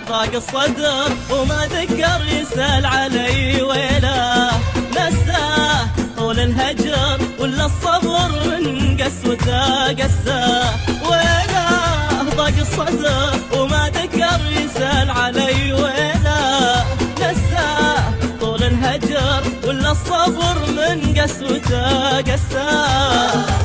ضاق الصدر وما ذكر يسأل علي، ويله نساه طول الهجر ولا الصبر من قسوته قساه. ويله ضاق الصدر وما ذكر يسأل علي، ويله نساه طول الهجر ولا الصبر من قسوته قساه.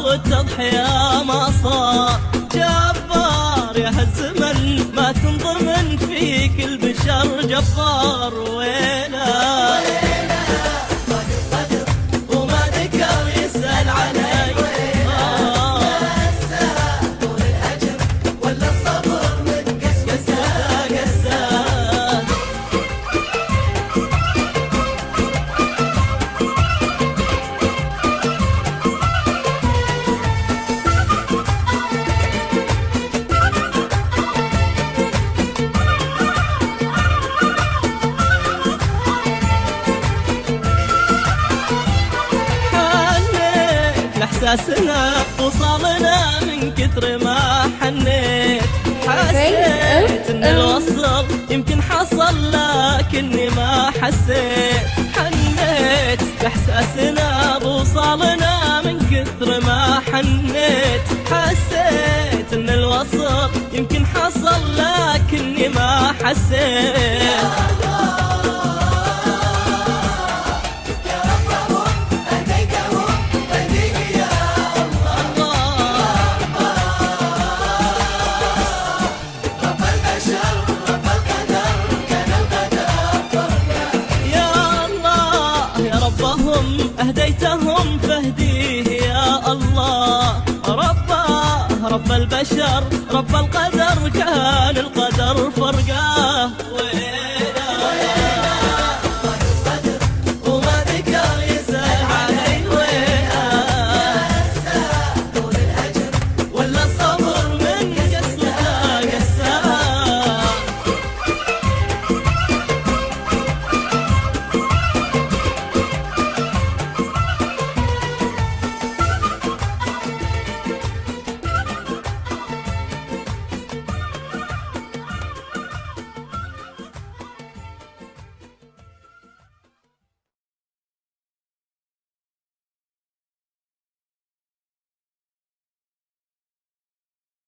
والتضحية ما صار جبار، يا هالزمن ما تنظر من فيك البشر جبار. ويله ضاق الصدر وما ذكر يسأل علي، نساه طول الهجر ولا الصبر من قسوته قساه. احساسنا وصالنا من كثر ما حنيت، حسيت ان الوصل يمكن حصل لكني ما حسيت. حنيت احساسنا بوصالنا من كثر ما حنيت، حسيت ان الوصل يمكن حصل لكني ما حسيت. أهديتهم فاهديه يا الله، رب البشر رب